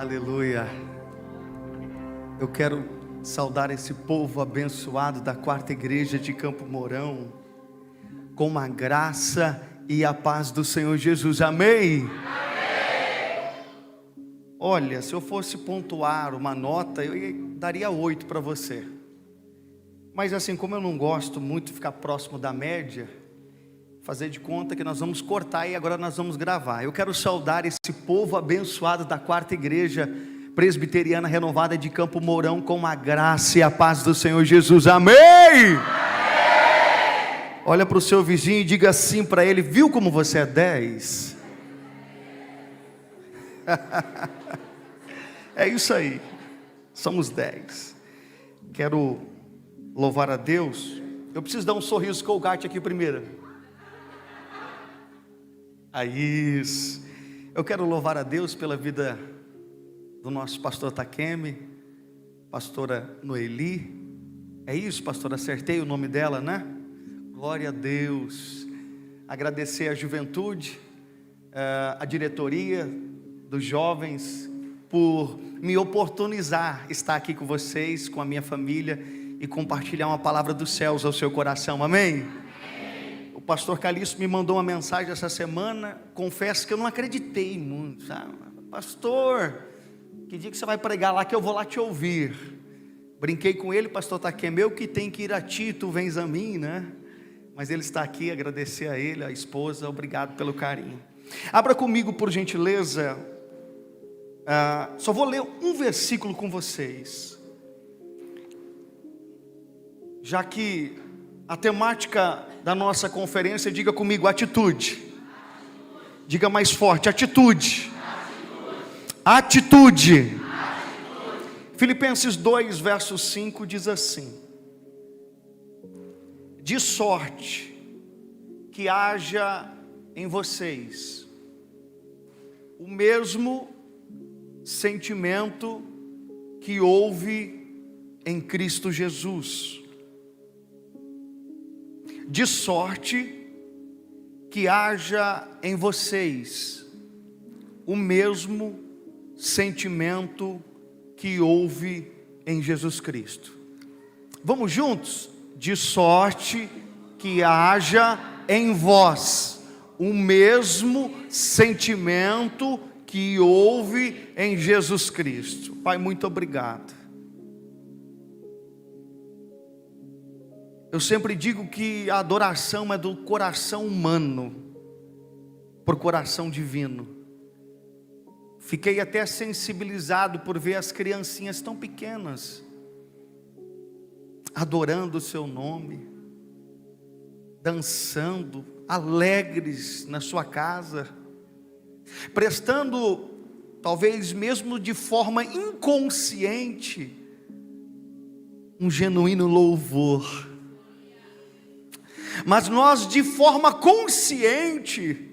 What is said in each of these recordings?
Aleluia. Eu quero saudar esse povo abençoado da quarta igreja de Campo Mourão com a graça e a paz do Senhor Jesus. Amém? Amém. Olha, se eu fosse pontuar uma nota, eu daria 8 para você. Mas assim, como eu não gosto muito de ficar próximo da média, fazer de conta que nós vamos cortar e agora nós vamos gravar. Eu quero saudar esse povo abençoado da quarta igreja presbiteriana renovada de Campo Mourão com a graça e a paz do Senhor Jesus. Amém? Amém. Olha para o seu vizinho e diga assim para ele: viu como você é 10? É isso aí, somos 10. Quero louvar a Deus. Eu preciso dar um sorriso Colgate aqui primeiro. Isso. Eu quero louvar a Deus pela vida do nosso pastor Takemi, pastora Noeli. É isso, pastor? Acertei o nome dela, né? Glória a Deus. Agradecer a juventude, a diretoria dos jovens, por me oportunizar estar aqui com vocês, com a minha família e compartilhar uma palavra dos céus ao seu coração. Amém? O pastor Calixto me mandou uma mensagem essa semana. Confesso que eu não acreditei muito, sabe? Pastor, que dia que você vai pregar lá que eu vou lá te ouvir? Brinquei com ele, pastor Takemi, eu que tenho que ir a ti, tu vens a mim, né? Mas ele está aqui, agradecer a ele, a esposa, obrigado pelo carinho. Abra comigo, por gentileza. Só vou ler um versículo com vocês, já que a temática da nossa conferência, diga comigo, atitude. Diga mais forte, atitude. Atitude. Filipenses 2, verso 5 diz assim: de sorte que haja em vocês o mesmo sentimento que houve em Cristo Jesus. De sorte que haja em vocês o mesmo sentimento que houve em Jesus Cristo. Vamos juntos? De sorte que haja em vós o mesmo sentimento que houve em Jesus Cristo. Pai, muito obrigado. Eu sempre digo que a adoração é do coração humano por coração divino. Fiquei até sensibilizado por ver as criancinhas tão pequenas adorando o seu nome, dançando, alegres na sua casa, prestando, talvez mesmo de forma inconsciente, um genuíno louvor. Mas nós, de forma consciente,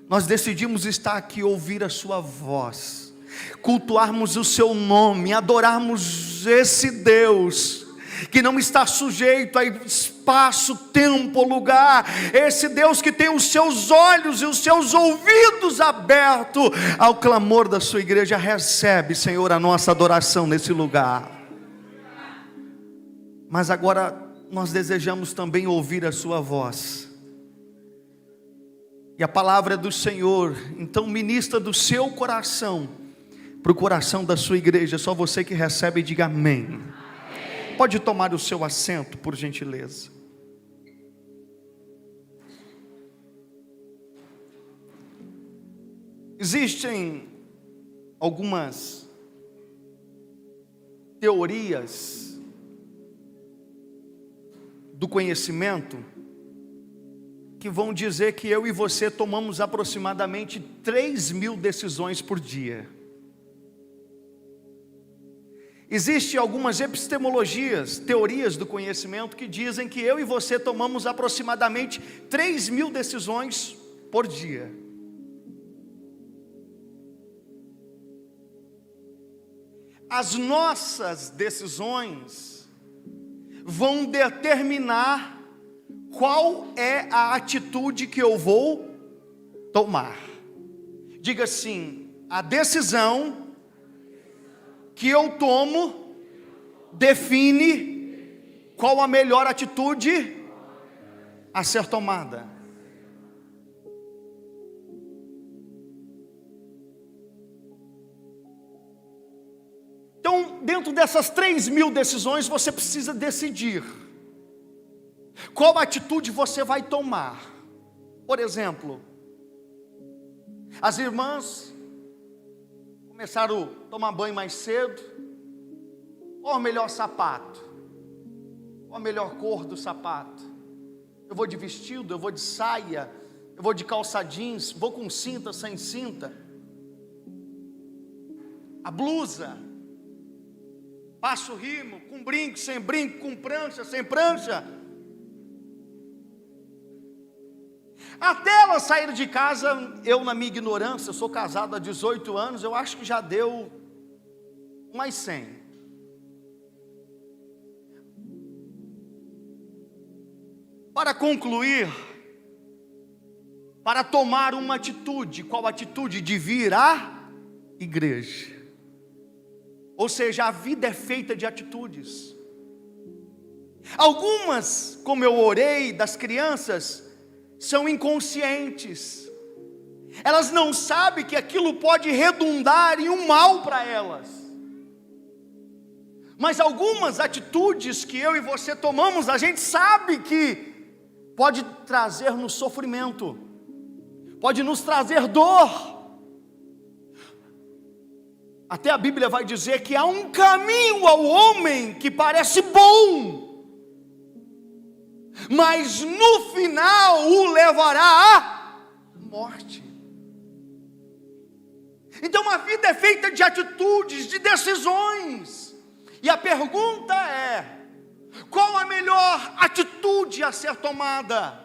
nós decidimos estar aqui, ouvir a sua voz, cultuarmos o seu nome, adorarmos esse Deus que não está sujeito a espaço, tempo, lugar, esse Deus que tem os seus olhos e os seus ouvidos abertos ao clamor da sua igreja. Recebe, Senhor, a nossa adoração nesse lugar. Mas agora nós desejamos também ouvir a sua voz, e a palavra do Senhor, então ministra do seu coração para o coração da sua igreja. Só você que recebe, diga amém. Amém. Pode tomar o seu assento, por gentileza. Existem algumas teorias do conhecimento que vão dizer que eu e você tomamos aproximadamente 3.000 decisões por dia. Existem algumas epistemologias, teorias do conhecimento que dizem que eu e você tomamos aproximadamente 3.000 decisões por dia. As nossas decisões vão determinar qual é a atitude que eu vou tomar. Diga assim: a decisão que eu tomo define qual a melhor atitude a ser tomada. Então, dentro dessas 3.000 decisões, você precisa decidir qual atitude você vai tomar. Por exemplo, as irmãs começaram a tomar banho mais cedo. Qual o melhor sapato? Qual a melhor cor do sapato? Eu vou de vestido, eu vou de saia, eu vou de calça jeans, vou com cinta, sem cinta. A blusa, passo rimo, com brinco, sem brinco, com prancha, sem prancha. Até elas saírem de casa, eu na minha ignorância, eu sou casado há 18 anos, eu acho que já deu mais 100. Para concluir, para tomar uma atitude, qual atitude? De vir à igreja. Ou seja, a vida é feita de atitudes. Algumas, como eu orei, das crianças, são inconscientes. Elas não sabem que aquilo pode redundar em um mal para elas. Mas algumas atitudes que eu e você tomamos, a gente sabe que pode trazer-nos sofrimento, pode nos trazer dor. Até a Bíblia vai dizer que há um caminho ao homem que parece bom, mas no final o levará à morte. Então a vida é feita de atitudes, de decisões. E a pergunta é: qual a melhor atitude a ser tomada?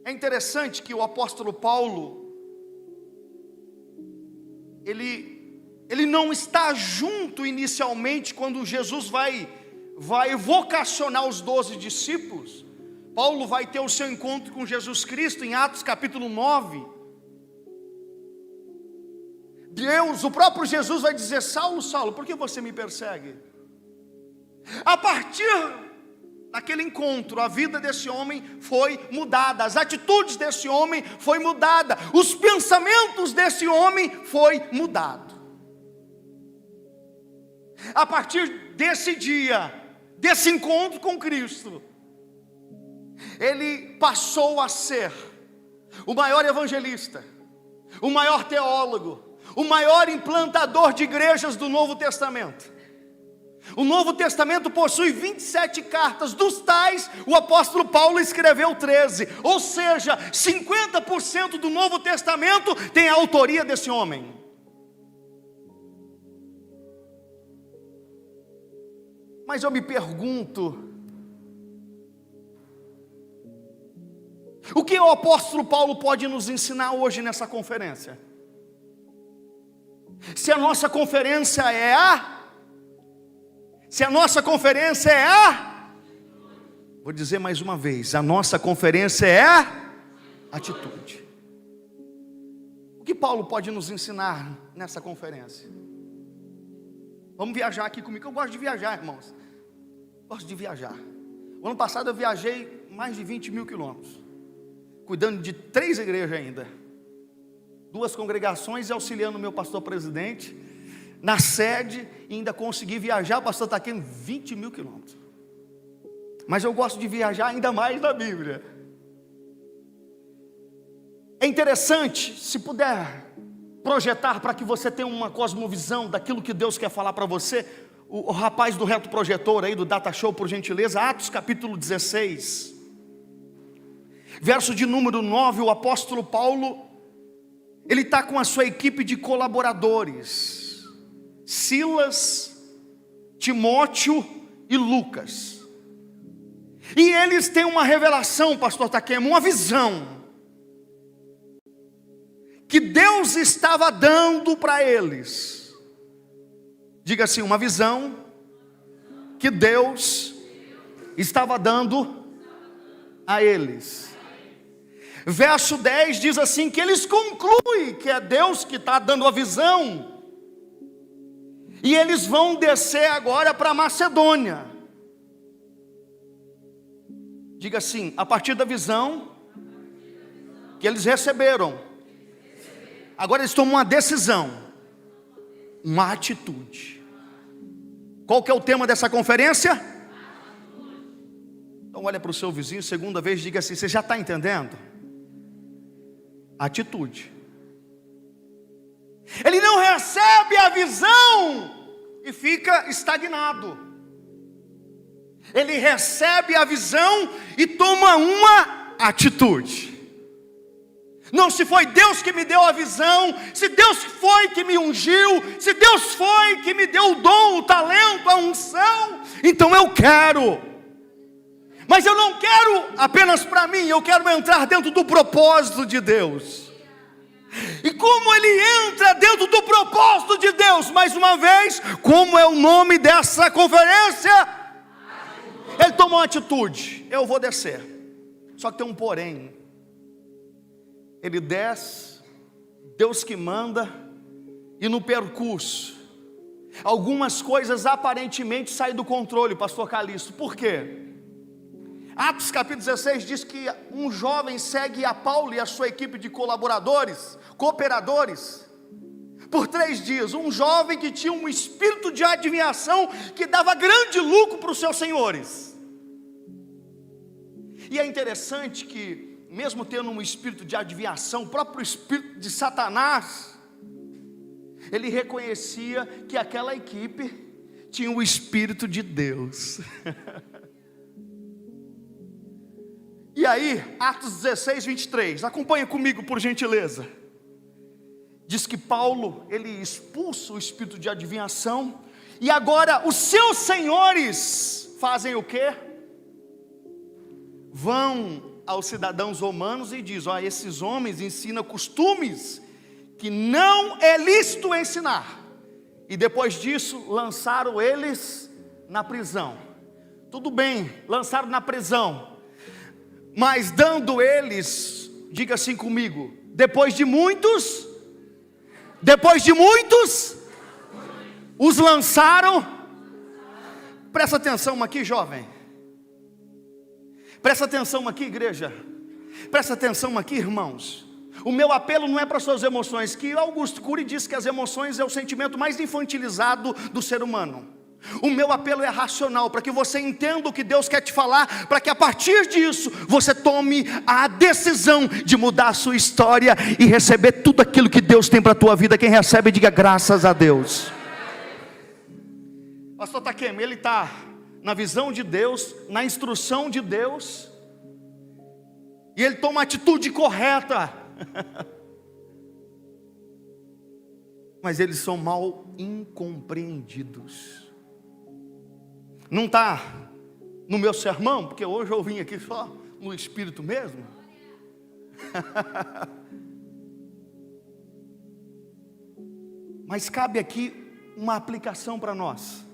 É interessante que o apóstolo Paulo, ele não está junto inicialmente quando Jesus vai vocacionar os 12 discípulos. Paulo vai ter o seu encontro com Jesus Cristo em Atos capítulo 9. O próprio Jesus vai dizer: Saulo, Saulo, por que você me persegue? A partir daquele encontro, a vida desse homem foi mudada, as atitudes desse homem foi mudada, os pensamentos desse homem foi mudado. A partir desse dia, desse encontro com Cristo, ele passou a ser o maior evangelista, o maior teólogo, o maior implantador de igrejas do Novo Testamento. O Novo Testamento possui 27 cartas, dos tais o apóstolo Paulo escreveu 13, ou seja, 50% do Novo Testamento tem a autoria desse homem. Mas eu me pergunto, o que o apóstolo Paulo pode nos ensinar hoje nessa conferência? Se a nossa conferência é vou dizer mais uma vez, a nossa conferência é a atitude. O que Paulo pode nos ensinar nessa conferência? Vamos viajar aqui comigo, eu gosto de viajar, irmãos. Gosto de viajar. O ano passado eu viajei mais de 20.000 quilômetros, cuidando de 3 igrejas ainda, 2 congregações e auxiliando o meu pastor presidente na sede, e ainda consegui viajar, pastor Taqueno, 20.000 quilômetros. Mas eu gosto de viajar ainda mais na Bíblia. É interessante, se puder projetar para que você tenha uma cosmovisão daquilo que Deus quer falar para você, o rapaz do reto projetor aí, do Data Show, por gentileza, Atos capítulo 16, verso de número 9, o apóstolo Paulo, ele está com a sua equipe de colaboradores, Silas, Timóteo e Lucas, e eles têm uma revelação, pastor Taquemo, uma visão, que Deus estava dando para eles. Diga assim, uma visão que Deus estava dando a eles. Verso 10 diz assim, que eles concluem que é Deus que está dando a visão, e eles vão descer agora para Macedônia. Diga assim, a partir da visão que eles receberam, agora eles tomam uma decisão, uma atitude. Qual que é o tema dessa conferência? Então olha para o seu vizinho, segunda vez, diga assim, você já está entendendo? Atitude. Ele não recebe a visão e fica estagnado. Ele recebe a visão e toma uma atitude. Não, se foi Deus que me deu a visão, se Deus foi que me ungiu, se Deus foi que me deu o dom, o talento, a unção, então eu quero. Mas eu não quero apenas para mim, eu quero entrar dentro do propósito de Deus. E como ele entra dentro do propósito de Deus, mais uma vez, como é o nome dessa conferência? Ele tomou uma atitude, eu vou descer. Só que tem um porém. Ele desce, Deus que manda, e no percurso, algumas coisas aparentemente saem do controle, pastor Calixto. Por quê? Atos capítulo 16 diz que um jovem segue a Paulo e a sua equipe de colaboradores, cooperadores, por 3 dias. Um jovem que tinha um espírito de adivinhação que dava grande lucro para os seus senhores. E é interessante que, mesmo tendo um espírito de adivinhação, o próprio espírito de Satanás, ele reconhecia que aquela equipe tinha o espírito de Deus. E aí, Atos 16, 23, acompanha comigo por gentileza. Diz que Paulo, ele expulsa o espírito de adivinhação, e agora os seus senhores fazem o quê? Vão aos cidadãos romanos e diz: ó, esses homens ensinam costumes que não é lícito ensinar. E depois disso, lançaram eles na prisão. Tudo bem, lançaram na prisão, mas dando eles, diga assim comigo, depois de muitos, os lançaram. Presta atenção aqui, jovem. Presta atenção aqui, igreja. Presta atenção aqui, irmãos. O meu apelo não é para suas emoções, que Augusto Cury diz que as emoções é o sentimento mais infantilizado do ser humano. O meu apelo é racional, para que você entenda o que Deus quer te falar, para que a partir disso, você tome a decisão de mudar a sua história e receber tudo aquilo que Deus tem para a tua vida. Quem recebe, diga graças a Deus. Pastor Takemi, ele está na visão de Deus, na instrução de Deus, e ele toma a atitude correta, mas eles são mal incompreendidos. Não está no meu sermão, porque hoje eu vim aqui só no Espírito mesmo. Mas cabe aqui uma aplicação para nós,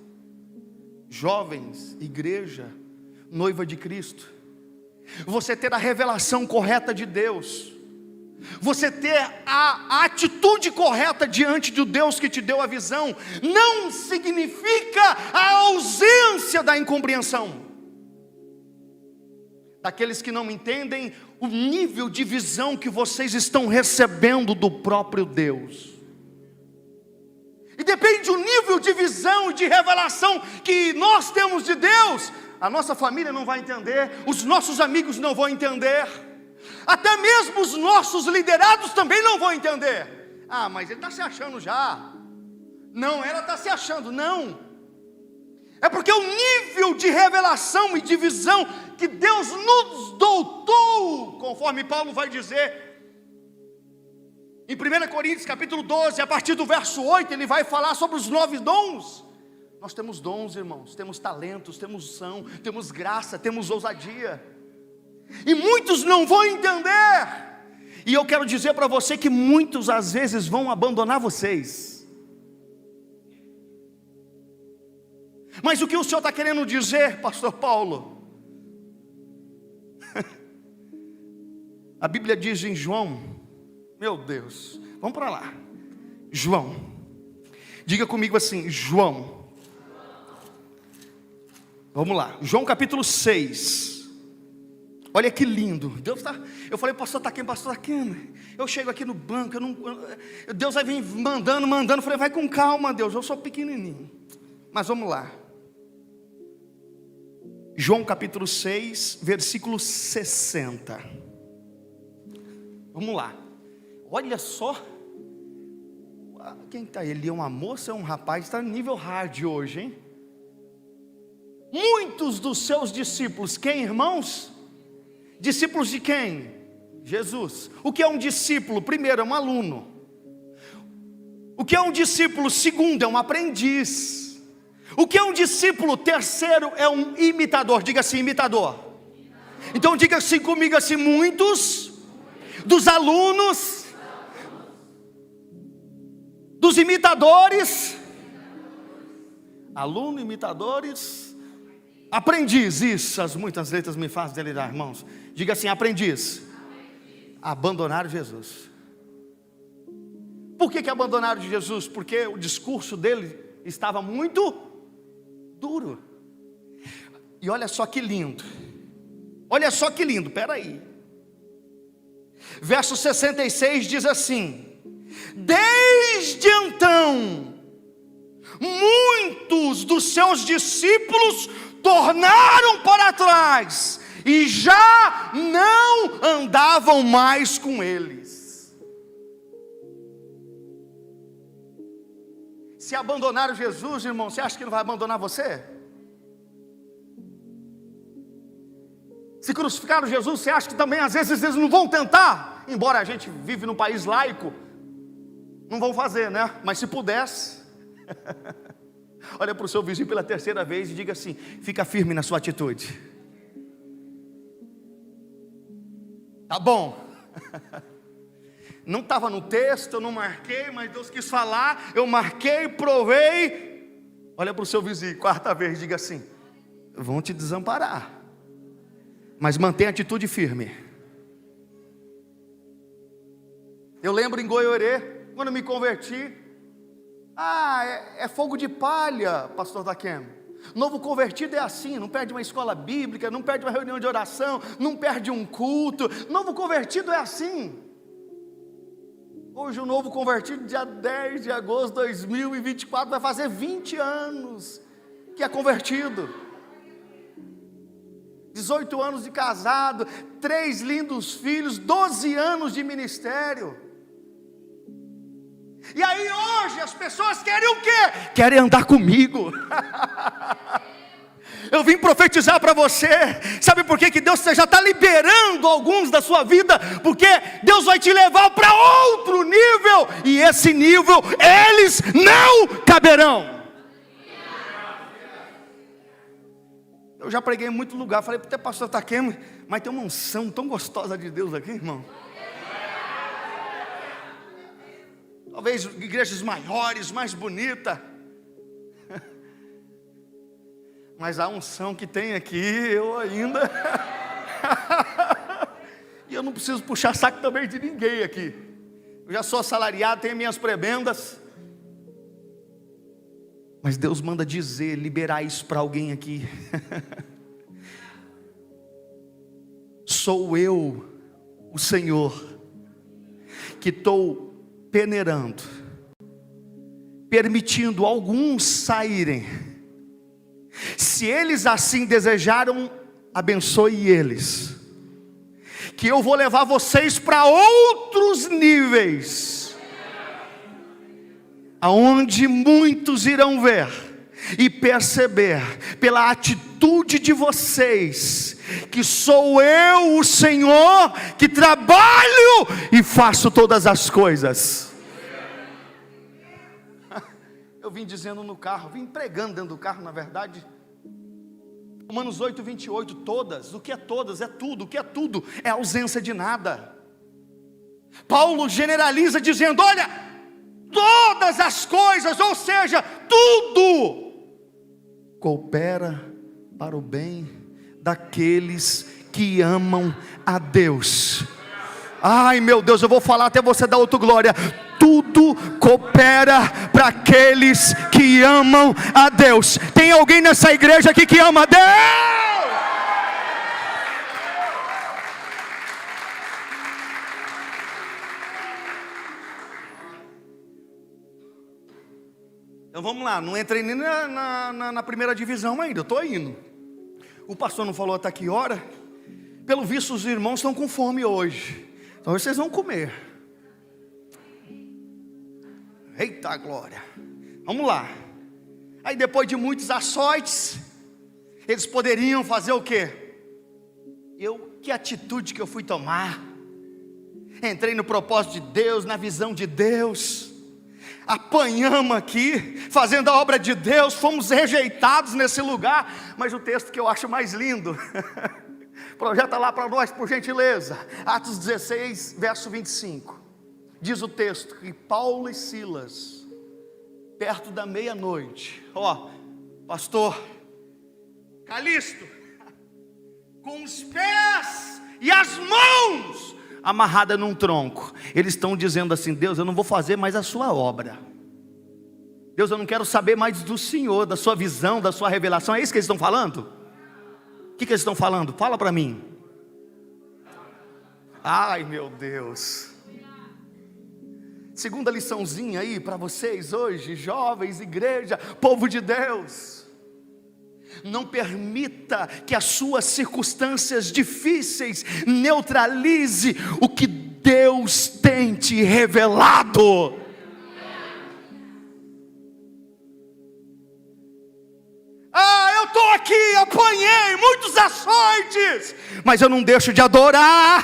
jovens, igreja, noiva de Cristo. Você ter a revelação correta de Deus, você ter a atitude correta diante do Deus que te deu a visão, não significa a ausência da incompreensão. Daqueles que não entendem o nível de visão que vocês estão recebendo do próprio Deus. E depende do nível de visão e de revelação que nós temos de Deus, a nossa família não vai entender, os nossos amigos não vão entender, até mesmo os nossos liderados também não vão entender. Ah, mas ele está se achando já. Não, ela está se achando, não. É porque o nível de revelação e de visão que Deus nos doutou, conforme Paulo vai dizer em 1 Coríntios capítulo 12, a partir do verso 8, ele vai falar sobre os 9 dons. Nós temos dons, irmãos, temos talentos, temos unção, temos graça, temos ousadia. E muitos não vão entender. E eu quero dizer para você que muitos às vezes vão abandonar vocês. Mas o que o Senhor está querendo dizer, pastor Paulo? A Bíblia diz em João, meu Deus, vamos para lá. João, diga comigo assim, João. Vamos lá, João capítulo 6. Olha que lindo. Deus tá, eu falei, pastor Taquem, eu chego aqui no banco, Deus vai vir mandando. Eu falei, vai com calma, Deus, eu sou pequenininho. Mas vamos lá. João capítulo 6, versículo 60. Vamos lá. Olha só. Quem está ele? É uma moça, é um rapaz? Está no nível hard hoje, hein? Muitos dos seus discípulos, quem, irmãos? Discípulos de quem? Jesus. O que é um discípulo? Primeiro, é um aluno. O que é um discípulo? Segundo, é um aprendiz. O que é um discípulo? Terceiro, é um imitador. Diga assim, imitador. Então diga assim comigo assim, muitos dos alunos, dos imitadores, aluno, imitadores, aprendiz. Isso, as muitas letras me fazem delirar, irmãos. Diga assim, aprendiz. Abandonaram Jesus. Por que abandonaram Jesus? Porque o discurso dele estava muito duro. E olha só que lindo. Olha só que lindo, peraí. Verso 66 diz assim: desde então, muitos dos seus discípulos tornaram para trás e já não andavam mais com eles. Se abandonaram Jesus, irmão, você acha que não vai abandonar você? Se crucificaram Jesus, você acha que também às vezes eles não vão tentar? Embora a gente vive num país laico, não vão fazer, né? Mas se pudesse, olha para o seu vizinho pela terceira vez e diga assim: fica firme na sua atitude. Tá bom. Não estava no texto, eu não marquei, mas Deus quis falar, eu marquei, provei. Olha para o seu vizinho, quarta vez, diga assim: vão te desamparar, mas mantenha a atitude firme. Eu lembro em Goiorê, quando eu me converti, é fogo de palha, pastor Taquem. Novo convertido é assim, não perde uma escola bíblica, não perde uma reunião de oração, não perde um culto. Novo convertido é assim. Hoje o novo convertido, dia 10 de agosto de 2024, vai fazer 20 anos que é convertido. 18 anos de casado, 3 lindos filhos, 12 anos de ministério. E aí hoje as pessoas querem o quê? Querem andar comigo. Eu vim profetizar para você. Sabe por que Deus já está liberando alguns da sua vida? Porque Deus vai te levar para outro nível, e esse nível eles não caberão. Eu já preguei em muito lugar, falei para o pastor Taquem, mas tem uma unção tão gostosa de Deus aqui, irmão. Talvez igrejas maiores, mais bonitas, mas a unção que tem aqui, eu ainda e eu não preciso puxar saco também de ninguém aqui. Eu já sou assalariado, tenho minhas prebendas, mas Deus manda dizer, liberar isso para alguém aqui. Sou eu, o Senhor, que estou peneirando, permitindo alguns saírem. Se eles assim desejaram, abençoe eles, que eu vou levar vocês para outros níveis, aonde muitos irão ver e perceber pela atitude de vocês, que sou eu o Senhor, que trabalho e faço todas as coisas. Eu vim dizendo no carro, vim pregando dentro do carro, na verdade, Romanos 8, 28, todas. O que é todas? É tudo. O que é tudo? É ausência de nada. Paulo generaliza dizendo, olha, todas as coisas, ou seja, tudo coopera para o bem daqueles que amam a Deus. Ai meu Deus, eu vou falar até você dar outra glória. Tudo coopera para aqueles que amam a Deus. Tem alguém nessa igreja aqui que ama a Deus? Então vamos lá, não entrei nem na primeira divisão ainda, eu estou indo. O pastor não falou até que hora? Pelo visto os irmãos estão com fome hoje. Então vocês vão comer. Eita glória. Vamos lá. Aí depois de muitos açoites, eles poderiam fazer o quê? Que atitude que eu fui tomar? Entrei no propósito de Deus, na visão de Deus. Apanhamos aqui, fazendo a obra de Deus, fomos rejeitados nesse lugar. Mas o texto que eu acho mais lindo, projeta lá para nós, por gentileza. Atos 16, verso 25. Diz o texto que Paulo e Silas, perto da meia-noite, pastor Calixto, com os pés e as mãos amarrada num tronco, eles estão dizendo assim: Deus, eu não vou fazer mais a sua obra. Deus, eu não quero saber mais do Senhor, da sua visão, da sua revelação. É isso que eles estão falando? O que eles estão falando? Fala para mim. Ai meu Deus. Segunda liçãozinha aí para vocês hoje, jovens, igreja, povo de Deus. Não permita que as suas circunstâncias difíceis neutralize o que Deus tem te revelado. Eu estou aqui, apanhei muitos açoites, mas eu não deixo de adorar.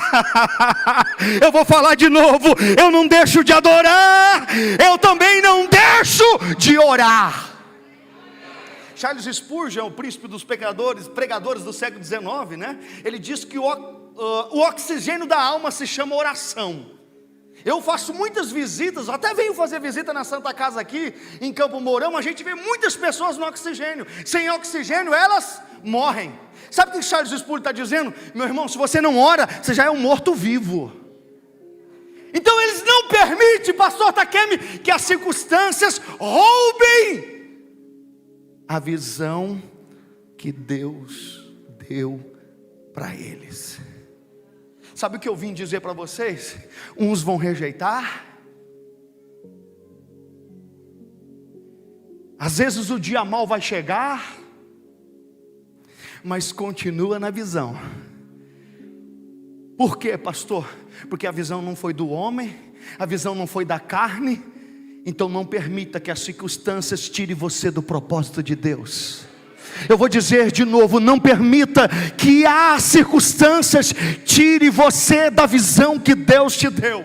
Eu vou falar de novo, eu não deixo de adorar, eu também não deixo de orar. Charles Spurgeon, o príncipe dos pregadores do século XIX, né? Ele diz que o oxigênio da alma se chama oração. Eu faço muitas visitas, até venho fazer visita na Santa Casa aqui, em Campo Mourão. A gente vê muitas pessoas no oxigênio. Sem oxigênio elas morrem. Sabe o que Charles Spurgeon está dizendo? Meu irmão, se você não ora, você já é um morto-vivo. Então eles não permitem, pastor Takemi, que as circunstâncias roubem a visão que Deus deu para eles. Sabe o que eu vim dizer para vocês? Uns vão rejeitar. Às vezes o dia mal vai chegar, mas continua na visão. Por quê, pastor? Porque a visão não foi do homem, a visão não foi da carne. Então não permita que as circunstâncias tirem você do propósito de Deus. Eu vou dizer de novo, não permita que as circunstâncias tirem você da visão que Deus te deu.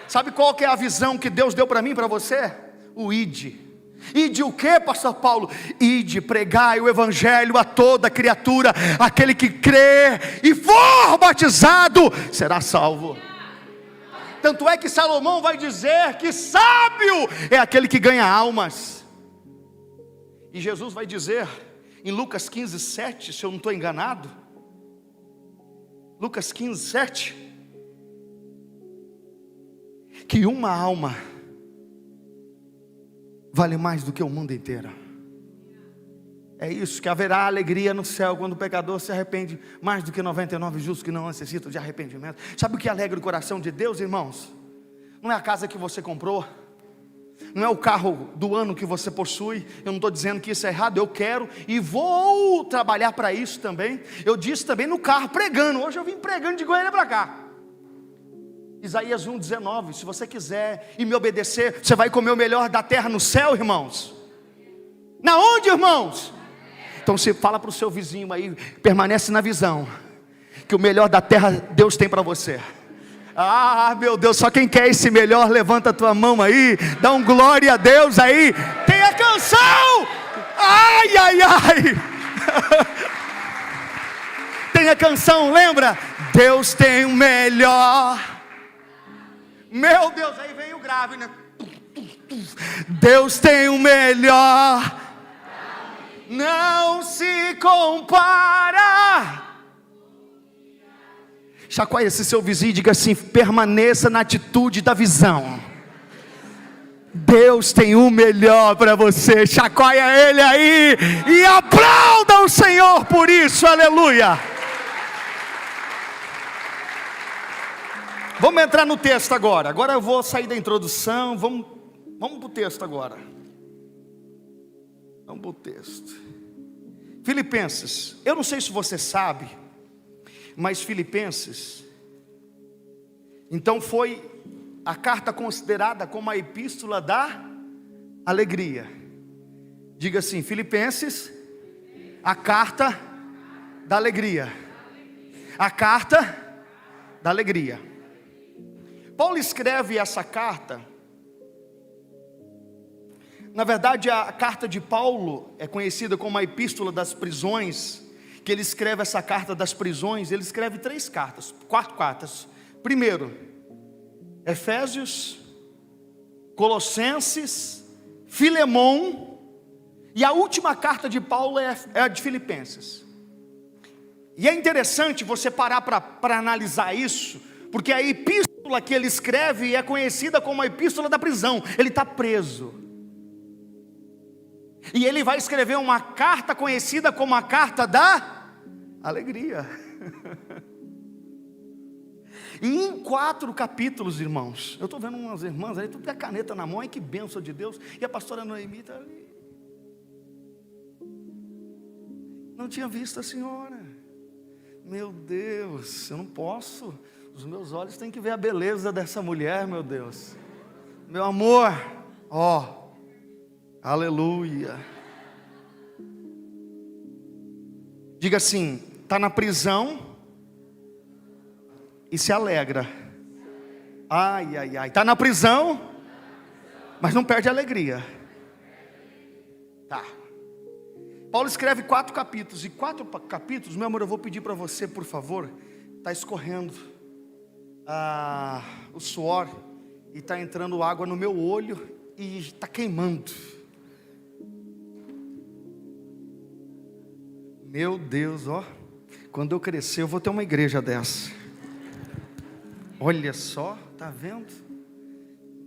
Sabe qual que é a visão que Deus deu para mim e para você? O ide. Ide o que, pastor Paulo? Ide, pregai o evangelho a toda criatura. Aquele que crê e for batizado será salvo. Tanto é que Salomão vai dizer que sábio é aquele que ganha almas. E Jesus vai dizer em Lucas 15, 7, se eu não estou enganado, Lucas 15, 7, que uma alma vale mais do que o mundo inteiro. É isso, que haverá alegria no céu quando o pecador se arrepende, mais do que 99 justos que não necessitam de arrependimento. Sabe o que alegra o coração de Deus, irmãos? Não é a casa que você comprou, não é o carro do ano que você possui. Eu não estou dizendo que isso é errado, eu quero e vou trabalhar para isso também. Eu disse também no carro, pregando, hoje eu vim pregando de Goiânia para cá. Isaías 1,19, se você quiser e me obedecer, você vai comer o melhor da terra no céu, irmãos. Na onde, irmãos? Então você fala para o seu vizinho aí, permanece na visão, que o melhor da terra Deus tem para você. Ah, meu Deus, só quem quer esse melhor, levanta a tua mão aí, dá um glória a Deus aí. Tem a canção, ai, ai, ai. Tem a canção, lembra? Deus tem o melhor. Meu Deus, aí vem o grave, né? Deus tem o melhor, não se compara. Chacoalhe esse seu vizinho e diga assim: permaneça na atitude da visão. Deus tem o melhor para você. Chacoalha ele aí e aplauda o Senhor por isso, aleluia. Vamos entrar no texto agora. Agora eu vou sair da introdução. Vamos para o texto agora. Vamos para o texto. Filipenses. Eu não sei se você sabe, mas Filipenses, então foi a carta considerada como a epístola da alegria. Diga assim: Filipenses, a carta da alegria. A carta da alegria. Paulo escreve essa carta. Na verdade, a carta de Paulo é conhecida como a epístola das prisões, que ele escreve essa carta das prisões. Ele escreve 4 cartas. Primeiro, Efésios, Colossenses, Filemão, e a última carta de Paulo é a de Filipenses. E é interessante você parar para analisar isso, porque a epístola que ele escreve é conhecida como a epístola da prisão. Ele está preso, e ele vai escrever uma carta conhecida como a carta da alegria. E em 4 capítulos, irmãos, eu estou vendo umas irmãs aí, tudo tem a caneta na mão, e que bênção de Deus. E a pastora Noemi está ali. Não tinha visto a senhora. Meu Deus, eu não posso. Os meus olhos têm que ver a beleza dessa mulher, meu Deus. Meu amor, ó, aleluia. Diga assim: está na prisão e se alegra. Ai, ai, ai. Está na prisão, mas não perde a alegria. Tá. Paulo escreve 4 capítulos. E 4 capítulos, meu amor, eu vou pedir para você, por favor. Está escorrendo o suor, e está entrando água no meu olho, e está queimando. Meu Deus, ó. Quando eu crescer, eu vou ter uma igreja dessa. Olha só, está vendo?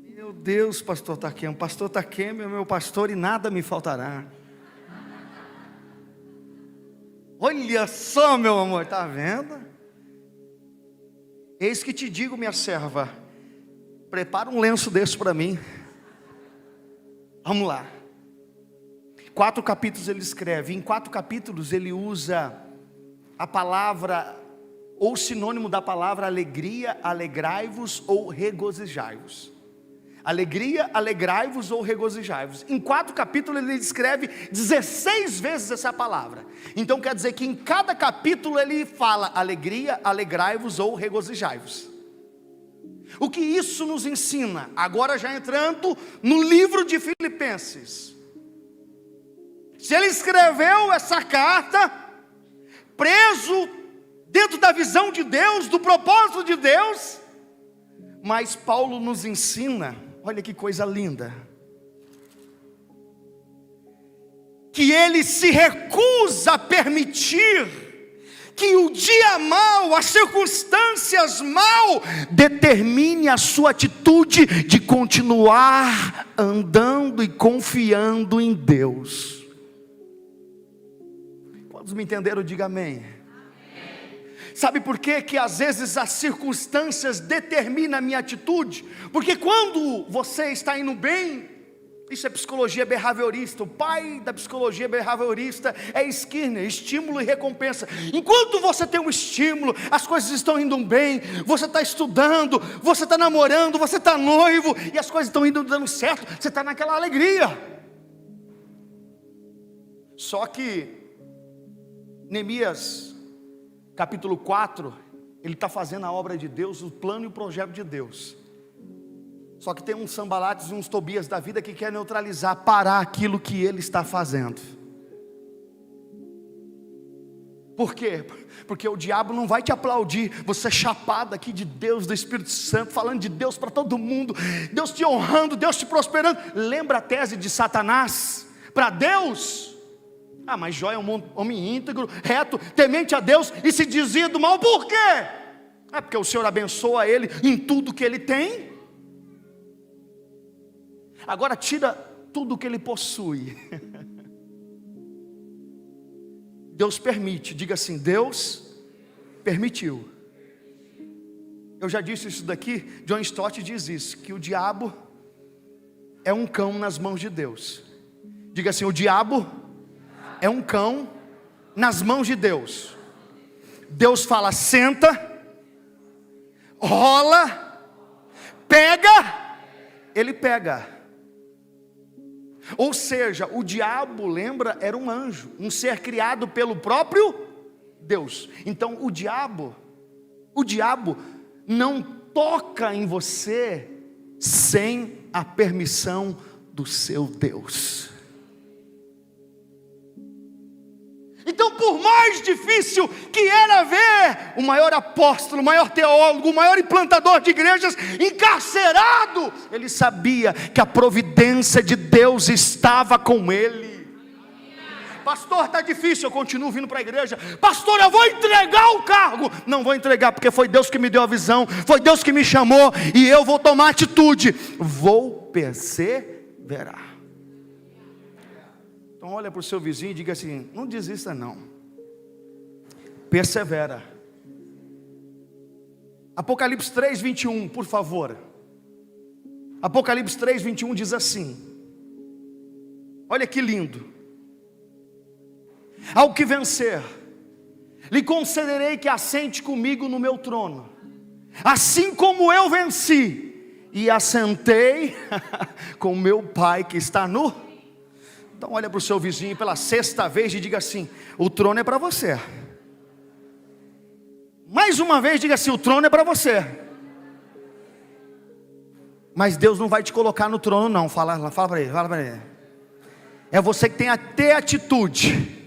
Meu Deus, pastor Taquem. Pastor Taquem é meu pastor e nada me faltará. Olha só, meu amor, está vendo? Eis que te digo, minha serva, prepara um lenço desse para mim. Vamos lá. 4 capítulos ele escreve. Em 4 capítulos ele usa a palavra, ou sinônimo da palavra alegria, alegrai-vos ou regozijai-vos. Alegria, alegrai-vos ou regozijai-vos. Em 4 capítulos ele escreve 16 vezes essa palavra. Então quer dizer que em cada capítulo ele fala alegria, alegrai-vos ou regozijai-vos. O que isso nos ensina? Agora já entrando no livro de Filipenses. Se ele escreveu essa carta preso dentro da visão de Deus, do propósito de Deus, mas Paulo nos ensina, olha que coisa linda, que ele se recusa a permitir que o dia mau, as circunstâncias mal, determine a sua atitude de continuar andando e confiando em Deus. Quantos me entenderam? Diga amém. Sabe por quê? Que às vezes as circunstâncias determinam a minha atitude? Porque quando você está indo bem, isso é psicologia behaviorista. O pai da psicologia behaviorista é Skinner, estímulo e recompensa. Enquanto você tem um estímulo, as coisas estão indo bem, você está estudando, você está namorando, você está noivo, e as coisas estão indo dando certo, você está naquela alegria. Só que Neemias capítulo 4, ele está fazendo a obra de Deus, o plano e o projeto de Deus. Só que tem uns Sambalates e uns Tobias da vida que quer neutralizar, parar aquilo que ele está fazendo. Por quê? Porque o diabo não vai te aplaudir, você é chapado aqui de Deus, do Espírito Santo, falando de Deus para todo mundo, Deus te honrando, Deus te prosperando. Lembra a tese de Satanás? Para Deus... mas Jó é um homem íntegro, reto, temente a Deus, e se dizia do mal. Por quê? É porque o Senhor abençoa ele em tudo que ele tem. Agora tira tudo que ele possui. Deus permite, diga assim: Deus permitiu. Eu já disse isso daqui. John Stott diz isso, que o diabo é um cão nas mãos de Deus. Diga assim: o diabo é um cão nas mãos de Deus. Deus fala: senta, rola, pega, ele pega. Ou seja, o diabo, lembra, era um anjo, um ser criado pelo próprio Deus. Então o diabo não toca em você sem a permissão do seu Deus. Então, por mais difícil que era ver o maior apóstolo, o maior teólogo, o maior implantador de igrejas encarcerado, ele sabia que a providência de Deus estava com ele. Pastor, está difícil, eu continuo vindo para a igreja. Pastor, eu vou entregar o cargo. Não vou entregar, porque foi Deus que me deu a visão, foi Deus que me chamou, e eu vou tomar atitude. Vou perseverar. Então olha para o seu vizinho e diga assim: não desista não, persevera. Apocalipse 3:21, por favor. Apocalipse 3:21 diz assim, olha que lindo: ao que vencer, lhe concederei que assente comigo no meu trono, assim como eu venci e assentei com meu Pai que está no... Então olha para o seu vizinho pela sexta vez e diga assim: o trono é para você. Mais uma vez diga assim: o trono é para você. Mas Deus não vai te colocar no trono não. Fala para ele. É você que tem a ter atitude.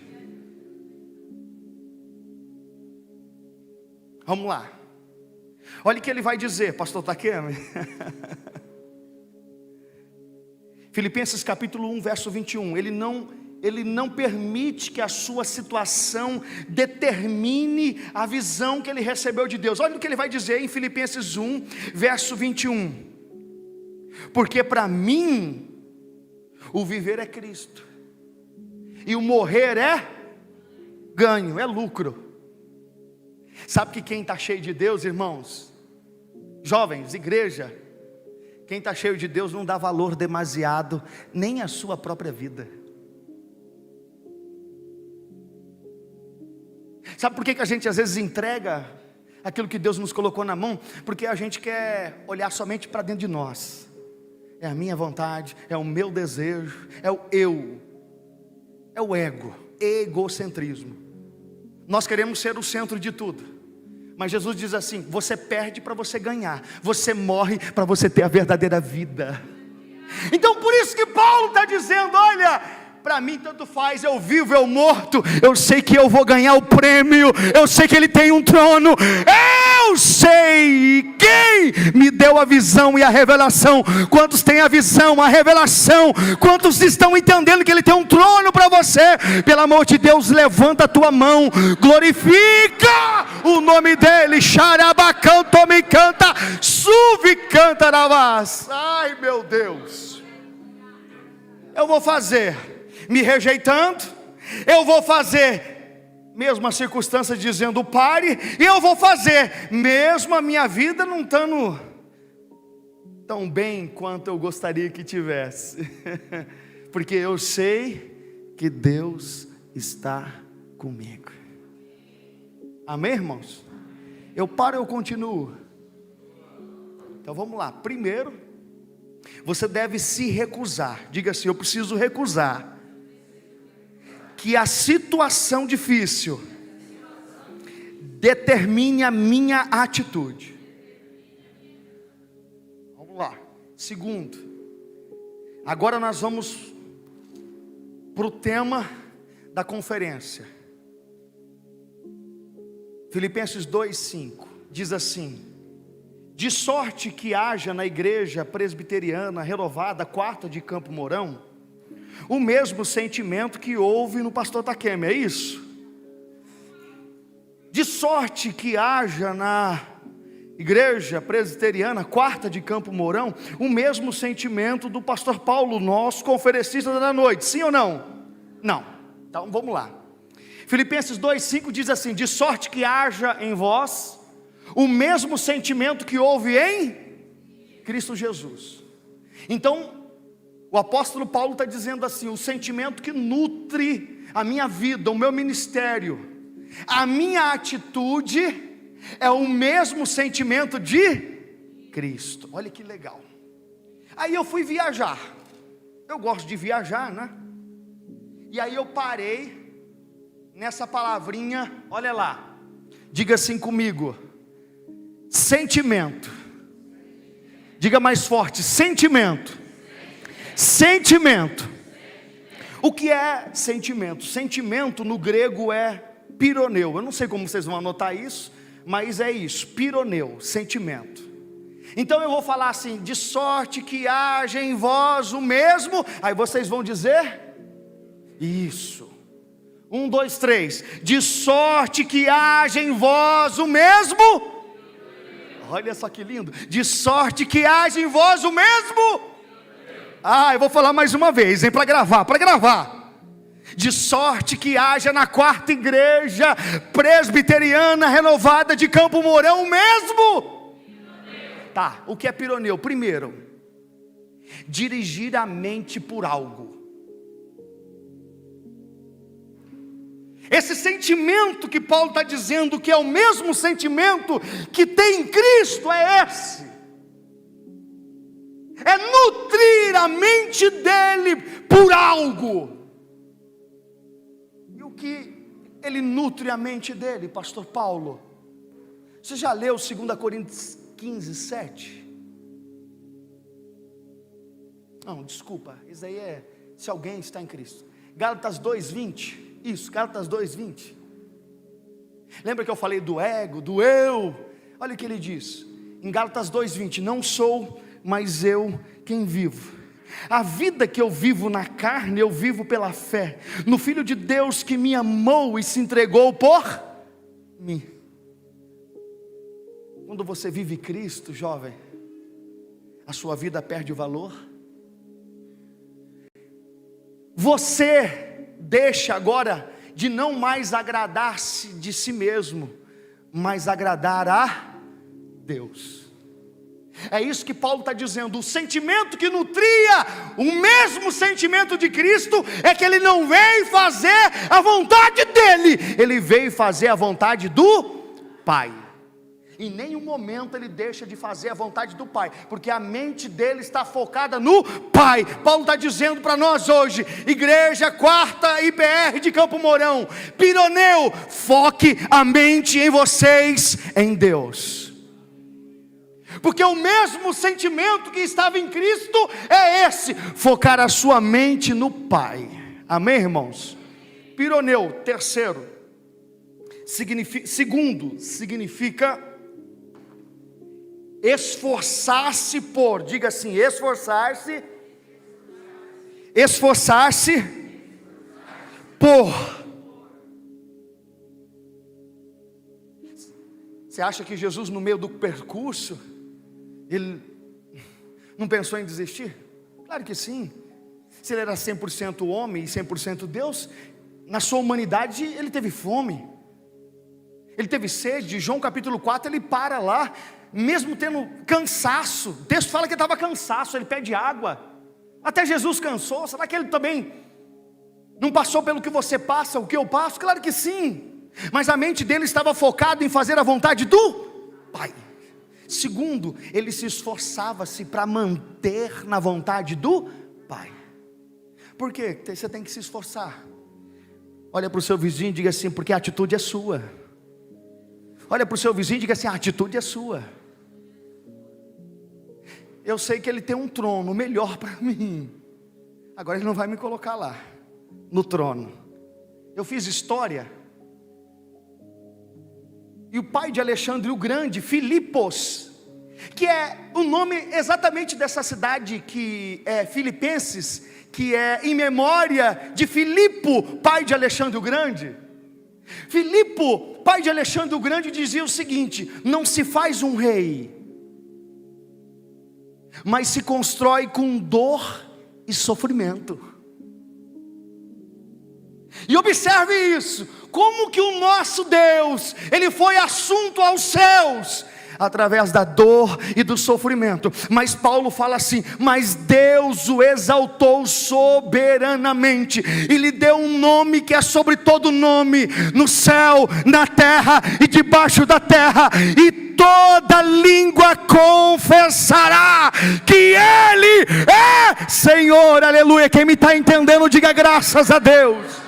Vamos lá. Olha o que ele vai dizer, pastor Takemi. Filipenses capítulo 1, verso 21, ele não permite que a sua situação determine a visão que ele recebeu de Deus. Olha o que ele vai dizer em Filipenses 1, verso 21. Porque para mim, o viver é Cristo, e o morrer é ganho, é lucro. Sabe que quem está cheio de Deus, irmãos, jovens, igreja, quem está cheio de Deus não dá valor demasiado nem à sua própria vida. Sabe por que a gente às vezes entrega aquilo que Deus nos colocou na mão? Porque a gente quer olhar somente para dentro de nós. É a minha vontade, é o meu desejo, é o eu, é o ego, egocentrismo. Nós queremos ser o centro de tudo. Mas Jesus diz assim: você perde para você ganhar, você morre para você ter a verdadeira vida. Então por isso que Paulo está dizendo: olha, para mim tanto faz, eu vivo, eu morto, eu sei que eu vou ganhar o prêmio, eu sei que Ele tem um trono, eu sei quem me deu a visão e a revelação. Quantos têm a visão, a revelação? Quantos estão entendendo que Ele tem um trono para você? Pelo amor de Deus, levanta a tua mão, glorifica o nome dEle. Xarabacanto me canta, suve canta na vaz. Ai meu Deus, eu vou fazer me rejeitando, eu vou fazer mesmo a circunstância dizendo pare, e eu vou fazer mesmo a minha vida não estando tão bem quanto eu gostaria que tivesse, porque eu sei que Deus está comigo. Amém, irmãos? Eu paro, eu continuo. Então vamos lá. Primeiro, você deve se recusar. Diga assim: eu preciso recusar que a situação difícil determine a minha atitude. Vamos lá. Segundo, agora nós vamos para o tema da conferência. Filipenses 2:5 diz assim: de sorte que haja na igreja presbiteriana renovada, quarta de Campo Mourão, o mesmo sentimento que houve no pastor Takemi, é isso? De sorte que haja na Igreja Presbiteriana, quarta de Campo Mourão, o mesmo sentimento do pastor Paulo, nosso conferencista da noite, sim ou não? Não, então vamos lá. Filipenses 2,5 diz assim: de sorte que haja em vós o mesmo sentimento que houve em Cristo Jesus. Então, o apóstolo Paulo está dizendo assim: o sentimento que nutre a minha vida, o meu ministério, a minha atitude, é o mesmo sentimento de Cristo. Olha que legal. Aí eu fui viajar. Eu gosto de viajar, né? E aí eu parei nessa palavrinha, olha lá. Diga assim comigo: sentimento. Diga mais forte: sentimento. Sentimento. O que é sentimento? Sentimento no grego é pironeu. Eu não sei como vocês vão anotar isso, mas é isso, pironeu, sentimento. Então eu vou falar assim: de sorte que haja em vós o mesmo. Aí vocês vão dizer isso. 1, 2, 3. De sorte que haja em vós o mesmo. Olha só que lindo. De sorte que haja em vós o mesmo. Eu vou falar mais uma vez, hein, para gravar. De sorte que haja na quarta igreja presbiteriana renovada de Campo Mourão mesmo. Tá, o que é pironeu? Primeiro, dirigir a mente por algo. Esse sentimento que Paulo está dizendo que é o mesmo sentimento que tem em Cristo, é esse. É nutrir a mente dele por algo. Que ele nutre a mente dele, pastor Paulo? Você já leu 2 Coríntios 15, 7? Não, desculpa, isso aí é se alguém está em Cristo. Gálatas 2:20, isso, Gálatas 2:20. Lembra que eu falei do ego, do eu? Olha o que ele diz, em Gálatas 2:20, não sou mais eu quem vivo. A vida que eu vivo na carne, eu vivo pela fé no Filho de Deus que me amou e se entregou por mim. Quando você vive Cristo, jovem, a sua vida perde o valor. Você deixa agora de não mais agradar-se de si mesmo, mas agradar a Deus. É isso que Paulo está dizendo. O sentimento que nutria o mesmo sentimento de Cristo é que ele não veio fazer a vontade dele, ele veio fazer a vontade do Pai. Em nenhum momento ele deixa de fazer a vontade do Pai, porque a mente dele está focada no Pai. Paulo está dizendo para nós hoje, igreja quarta IPR de Campo Mourão, pironeu, foque a mente em vocês, em Deus. Porque o mesmo sentimento que estava em Cristo é esse, focar a sua mente no Pai. Amém, irmãos? Pironeu, terceiro, segundo, significa esforçar-se por, diga assim, esforçar-se por. Você acha que Jesus no meio do percurso, ele não pensou em desistir? Claro que sim. Se ele era 100% homem e 100% Deus, na sua humanidade ele teve fome, ele teve sede. João capítulo 4 ele para lá, mesmo tendo cansaço. O texto fala que ele estava cansaço, ele pede água. Até Jesus cansou. Será que ele também não passou pelo que você passa, o que eu passo? Claro que sim. Mas a mente dele estava focada em fazer a vontade do Pai. Segundo, ele se esforçava-se para manter na vontade do Pai. Por quê? Você tem que se esforçar. Olha para o seu vizinho e diga assim, porque a atitude é sua. Olha para o seu vizinho e diga assim, a atitude é sua. Eu sei que ele tem um trono melhor para mim, agora ele não vai me colocar lá, no trono. Eu fiz história, e o pai de Alexandre o Grande, Filipos, que é o nome exatamente dessa cidade, que é Filipenses, que é em memória de Filipo, pai de Alexandre o Grande. Filipe, pai de Alexandre o Grande, dizia o seguinte: não se faz um rei, mas se constrói com dor e sofrimento. E observe isso, como que o nosso Deus, Ele foi assunto aos céus, através da dor e do sofrimento. Mas Paulo fala assim: mas Deus o exaltou soberanamente, e lhe deu um nome que é sobre todo nome, no céu, na terra e debaixo da terra, e toda língua confessará que Ele é Senhor. Aleluia. Quem me está entendendo, diga graças a Deus.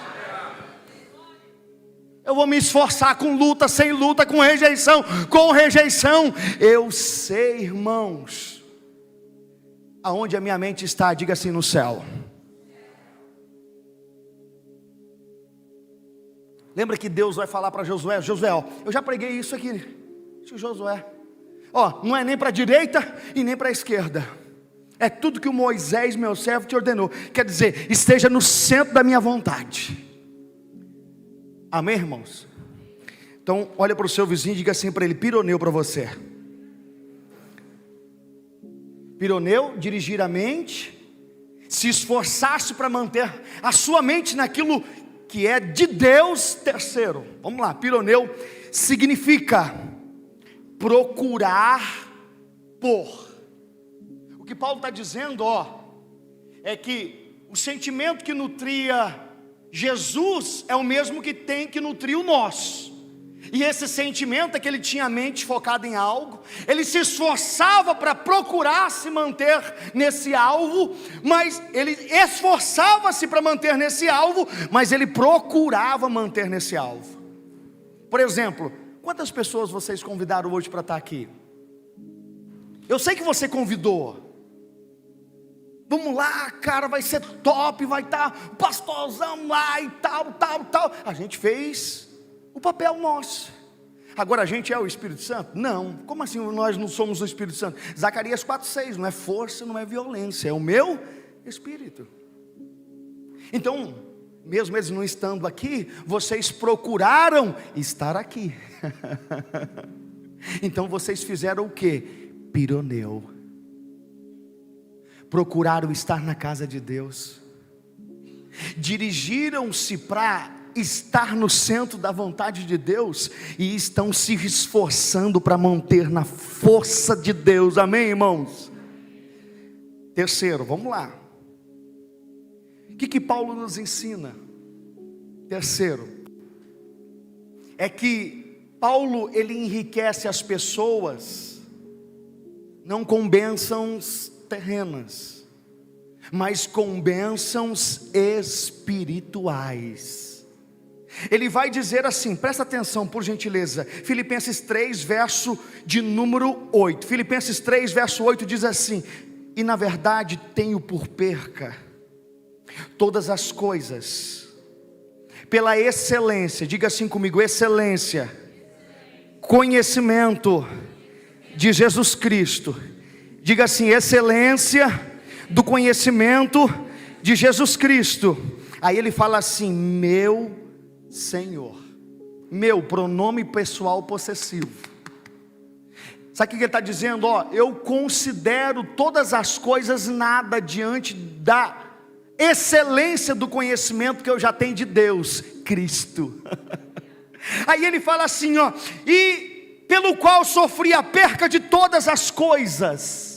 Eu vou me esforçar com luta, sem luta, com rejeição, com rejeição. Eu sei, irmãos, aonde a minha mente está, diga assim: no céu. Lembra que Deus vai falar para Josué: Josué, eu já preguei isso aqui, Josué, não é nem para a direita e nem para a esquerda, é tudo que o Moisés, meu servo, te ordenou. Quer dizer, esteja no centro da minha vontade. Amém, irmãos? Então, olha para o seu vizinho e diga assim para ele: pironeu para você. Pironeu, dirigir a mente, se esforçar-se para manter a sua mente naquilo que é de Deus. Terceiro, vamos lá, pironeu significa procurar por. O que Paulo está dizendo, é que o sentimento que nutria Jesus é o mesmo que tem que nutrir o nosso. E esse sentimento é que ele tinha a mente focada em algo, ele se esforçava para procurar se manter nesse alvo, mas ele esforçava-se para manter nesse alvo, mas ele procurava manter nesse alvo. Por exemplo, quantas pessoas vocês convidaram hoje para estar aqui? Eu sei que você convidou. Vamos lá, cara, vai ser top, vai estar o pastorzão lá e tal. A gente fez o papel nosso. Agora a gente é o Espírito Santo? Não. Como assim nós não somos o Espírito Santo? Zacarias 4:6, não é força, não é violência, é o meu Espírito. Então, mesmo eles não estando aqui, vocês procuraram estar aqui. Então vocês fizeram o quê? Pironeu. Procuraram estar na casa de Deus, dirigiram-se para estar no centro da vontade de Deus, e estão se esforçando para manter na força de Deus. Amém, irmãos? Terceiro, vamos lá. O que Paulo nos ensina? Terceiro, é que Paulo, ele enriquece as pessoas, não com bênçãos terrenas, mas com bênçãos espirituais. Ele vai dizer assim, presta atenção por gentileza, Filipenses 3, verso de número 8. Filipenses 3, verso 8 diz assim: e na verdade tenho por perca todas as coisas, pela excelência, diga assim comigo: excelência, conhecimento de Jesus Cristo. Diga assim: excelência do conhecimento de Jesus Cristo. Aí ele fala assim: meu Senhor. Meu, pronome pessoal possessivo. Sabe o que ele está dizendo? Eu considero todas as coisas nada diante da excelência do conhecimento que eu já tenho de Deus, Cristo. Aí ele fala assim, e pelo qual sofri a perca de todas as coisas,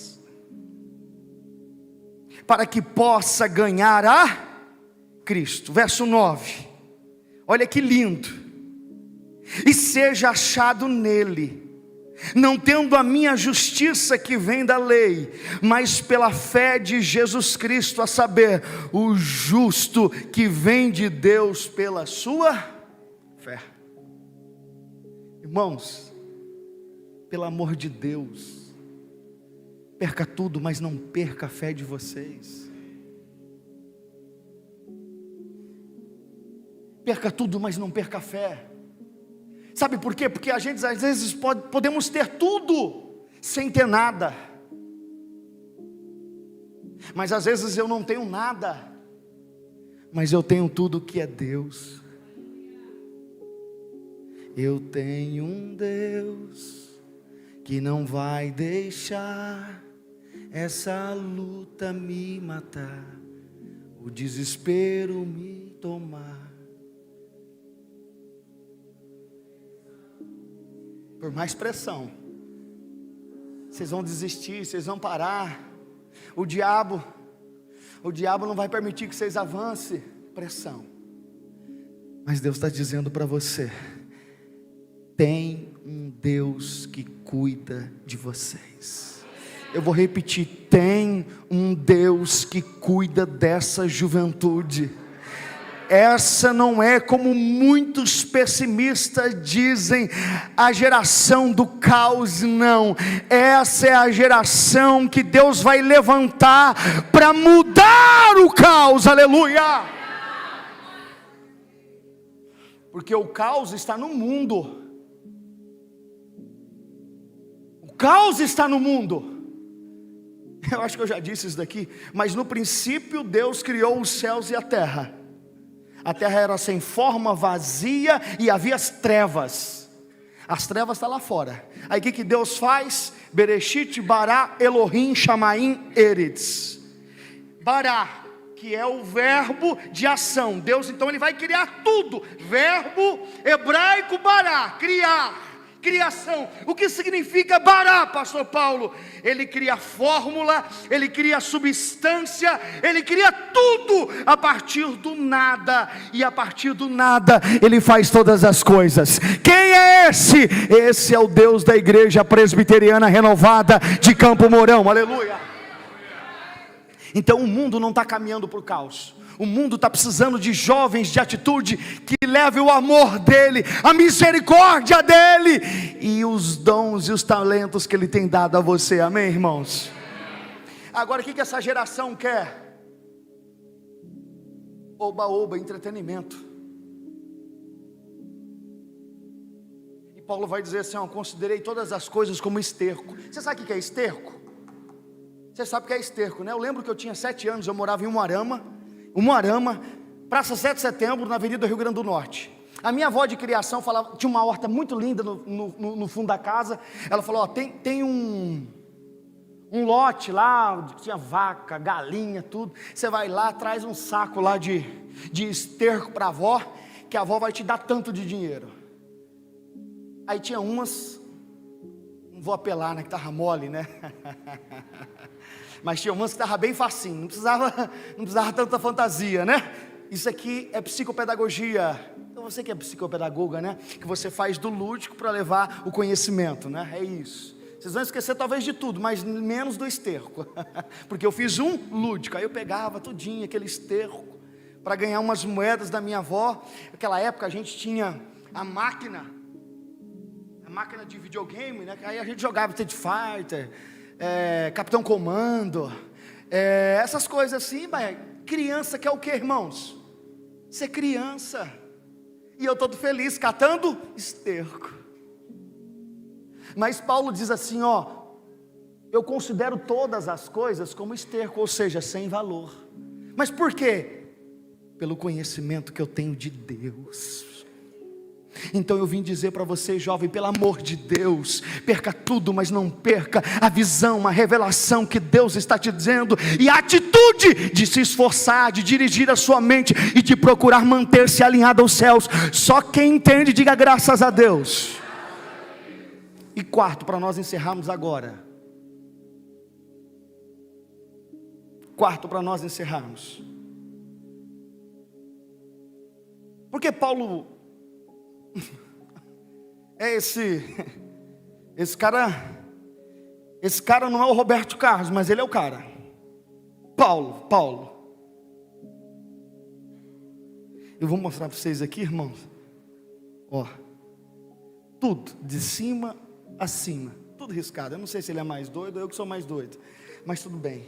para que possa ganhar a Cristo. Verso 9, olha que lindo: e seja achado nele, não tendo a minha justiça que vem da lei, mas pela fé de Jesus Cristo, a saber, o justo que vem de Deus pela sua fé. Irmãos, pelo amor de Deus, perca tudo, mas não perca a fé de vocês. Perca tudo, mas não perca a fé. Sabe por quê? Porque a gente às vezes podemos ter tudo sem ter nada. Mas às vezes eu não tenho nada, mas eu tenho tudo que é Deus. Eu tenho um Deus que não vai deixar essa luta me matar, o desespero me tomar. Por mais pressão, vocês vão desistir, vocês vão parar. O diabo não vai permitir que vocês avancem. Pressão. Mas Deus está dizendo para você: tem um Deus que cuida de vocês. Eu vou repetir: tem um Deus que cuida dessa juventude. Essa não é, como muitos pessimistas dizem, a geração do caos, não. Essa é a geração que Deus vai levantar para mudar o caos, aleluia. Porque o caos está no mundo. O caos está no mundo. Eu acho que eu já disse isso daqui, mas no princípio Deus criou os céus e a terra. A terra era sem forma, vazia, e havia as trevas. As trevas estão lá fora. Aí o que Deus faz? Bereshit, Bará, Elohim, Shamaim, Eretz. Bará, que é o verbo de ação. Deus então ele vai criar tudo. Verbo hebraico bará, criar, criação. O que significa bará, pastor Paulo? Ele cria fórmula, ele cria substância, ele cria tudo a partir do nada, e a partir do nada ele faz todas as coisas. Quem é esse? Esse é o Deus da igreja presbiteriana renovada de Campo Mourão, aleluia. Então o mundo não está caminhando para o caos. O mundo está precisando de jovens de atitude que levem o amor dele, a misericórdia dele e os dons e os talentos que ele tem dado a você, amém, irmãos? Agora o que essa geração quer? Oba-oba, entretenimento. E Paulo vai dizer assim: considerei todas as coisas como esterco. Você sabe o que é esterco? Você sabe o que é esterco, né? Eu lembro que eu tinha 7 anos, eu morava em Umuarama, Praça 7 de Setembro, na Avenida Rio Grande do Norte. A minha avó de criação falava, tinha uma horta muito linda no fundo da casa. Ela falou: tem um lote lá, tinha vaca, galinha, tudo. Você vai lá, traz um saco lá de esterco para a avó, que a avó vai te dar tanto de dinheiro. Aí tinha umas, não vou apelar, né, que estava mole, né? Mas tinha umas que estava bem facinho, não precisava tanta fantasia, né? Isso aqui é psicopedagogia. Então você que é psicopedagoga, né? Que você faz do lúdico para levar o conhecimento, né? É isso. Vocês vão esquecer talvez de tudo, mas menos do esterco. Porque eu fiz um lúdico, aí eu pegava tudinho, aquele esterco, para ganhar umas moedas da minha avó. Naquela época a gente tinha a máquina de videogame, né? Aí a gente jogava Street Fighter, Capitão Comando, essas coisas assim. Mas criança quer o que, irmãos? Ser criança. E eu todo feliz catando esterco. Mas Paulo diz assim, eu considero todas as coisas como esterco, ou seja, sem valor. Mas por quê? Pelo conhecimento que eu tenho de Deus. Então eu vim dizer para você, jovem, pelo amor de Deus, perca tudo, mas não perca a visão, a revelação que Deus está te dizendo, e a atitude de se esforçar, de dirigir a sua mente e de procurar manter-se alinhado aos céus. Só quem entende, diga graças a Deus. E quarto, para nós encerrarmos agora. Porque Paulo é esse cara não é o Roberto Carlos, mas ele é o cara. Paulo. Eu vou mostrar para vocês aqui, irmãos. Tudo de cima acima, tudo riscado. Eu não sei se ele é mais doido ou eu que sou mais doido, mas tudo bem.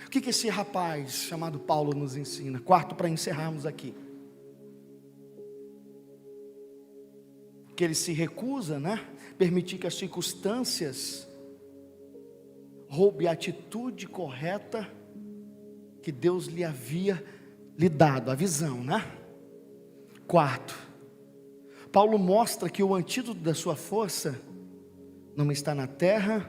O que esse rapaz chamado Paulo nos ensina? Quarto, para encerrarmos aqui. Que ele se recusa, permitir que as circunstâncias roubem a atitude correta que Deus lhe havia lhe dado, a visão, Quarto, Paulo mostra que o antídoto da sua força não está na terra,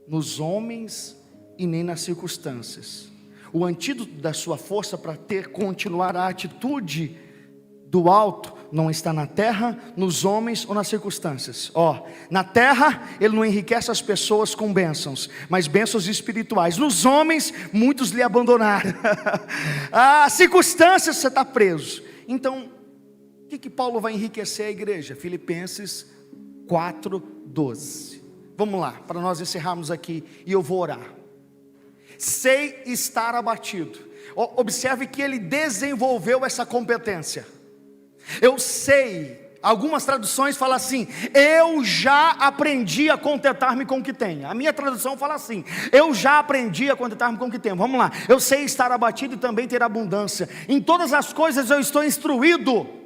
nos homens e nem nas circunstâncias. O antídoto da sua força para continuar a atitude do alto não está na terra, nos homens ou nas circunstâncias. Na terra ele não enriquece as pessoas com bênçãos, mas bênçãos espirituais. Nos homens muitos lhe abandonaram. As circunstâncias você está preso. Então o que Paulo vai enriquecer a igreja? Filipenses 4:12. Vamos lá, para nós encerrarmos aqui, e eu vou orar. Sei estar abatido. Observe que ele desenvolveu essa competência. Eu sei, algumas traduções falam assim: eu já aprendi a contentar-me com o que tenho. A minha tradução fala assim: eu já aprendi a contentar-me com o que tenho. Vamos lá, eu sei estar abatido e também ter abundância. Em todas as coisas eu estou instruído.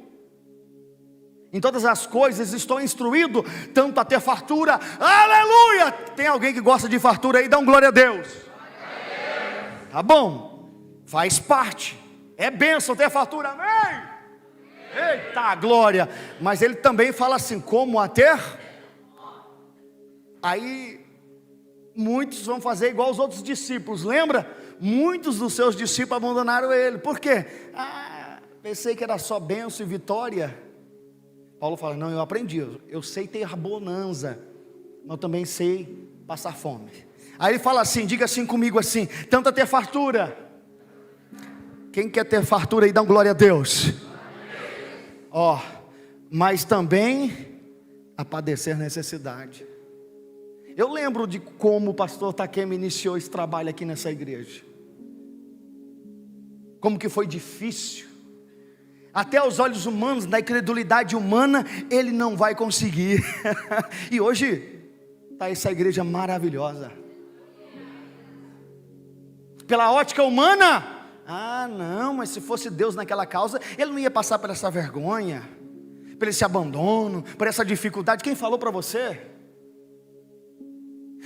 Em todas as coisas estou instruído, tanto a ter fartura. Aleluia! Tem alguém que gosta de fartura aí? Dá um glória a Deus. Tá bom, faz parte, é bênção ter fartura, amém? Eita glória! Mas ele também fala assim: como a ter? Aí muitos vão fazer igual os outros discípulos, lembra? Muitos dos seus discípulos abandonaram ele. Por quê? Pensei que era só bênção e vitória. Paulo fala: não, eu aprendi, eu sei ter bonança, mas eu também sei passar fome. Aí ele fala assim, diga assim comigo assim: tanto a ter fartura. Quem quer ter fartura aí, dá um glória a Deus. Mas também a padecer necessidade. Eu lembro de como o pastor Takemi iniciou esse trabalho aqui nessa igreja. Como que foi difícil. Até aos olhos humanos, na incredulidade humana, ele não vai conseguir. E hoje está essa igreja maravilhosa. Pela ótica humana, não, mas se fosse Deus naquela causa, ele não ia passar por essa vergonha, por esse abandono, por essa dificuldade. Quem falou para você?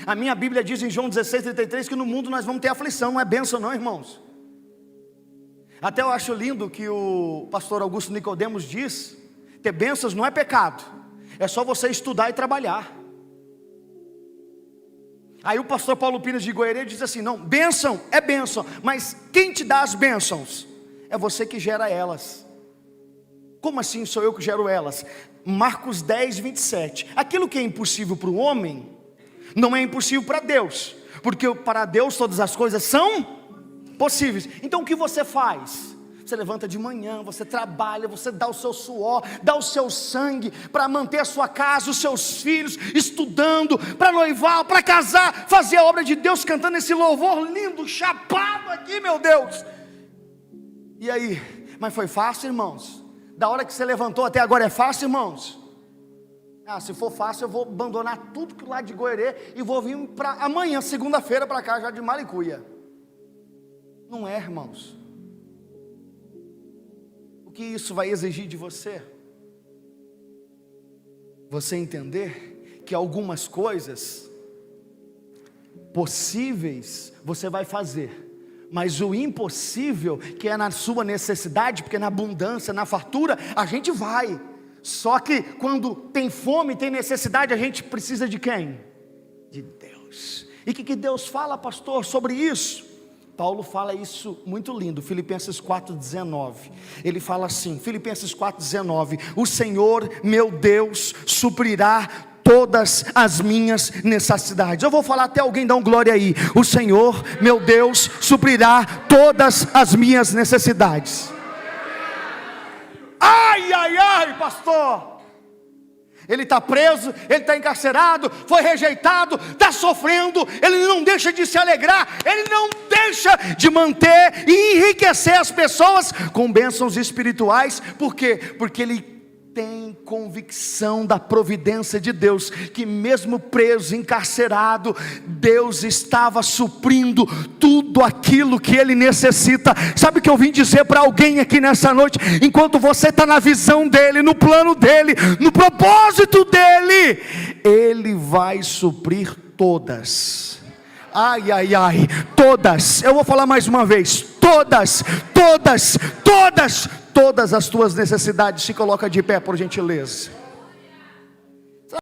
A minha Bíblia diz em João 16:33 que no mundo nós vamos ter aflição. Não é bênção não, irmãos. Até eu acho lindo que o pastor Augusto Nicodemos diz: ter bênçãos não é pecado, é só você estudar e trabalhar. Aí o pastor Paulo Pires de Goiânia diz assim: não, bênção é bênção, mas quem te dá as bênçãos? É você que gera elas. Como assim sou eu que gero elas? Marcos 10:27. Aquilo que é impossível para o homem, não é impossível para Deus, porque para Deus todas as coisas são possíveis. Então o que você faz? Você levanta de manhã, você trabalha, você dá o seu suor, dá o seu sangue para manter a sua casa, os seus filhos, estudando, para noivar, para casar, fazer a obra de Deus, cantando esse louvor lindo, chapado aqui, meu Deus. E aí? Mas foi fácil, irmãos? Da hora que você levantou até agora é fácil, irmãos? Se for fácil eu vou abandonar tudo lá de Goiânia e vou vir para amanhã, segunda-feira, para cá já de Malicuia. Não é, irmãos. O que isso vai exigir de você? Você entender que algumas coisas possíveis você vai fazer, mas o impossível, que é na sua necessidade, porque na abundância, na fartura, a gente vai. Só que quando tem fome, tem necessidade, a gente precisa de quem? De Deus. E o que Deus fala, pastor, sobre isso? Paulo fala isso muito lindo, Filipenses 4:19, ele fala assim, Filipenses 4:19, o Senhor meu Deus suprirá todas as minhas necessidades. Eu vou falar até alguém dar um glória aí, o Senhor meu Deus suprirá todas as minhas necessidades. Ai, pastor, ele está preso, ele está encarcerado, foi rejeitado, está sofrendo, ele não deixa de se alegrar, ele não deixa de manter e enriquecer as pessoas com bênçãos espirituais. Por quê? Porque ele tem convicção da providência de Deus, que mesmo preso, encarcerado, Deus estava suprindo tudo aquilo que ele necessita. Sabe o que eu vim dizer para alguém aqui nessa noite? Enquanto você está na visão dele, no plano dele, no propósito dele, ele vai suprir todas. Todas. Eu vou falar mais uma vez, todas as tuas necessidades. Se coloca de pé, por gentileza.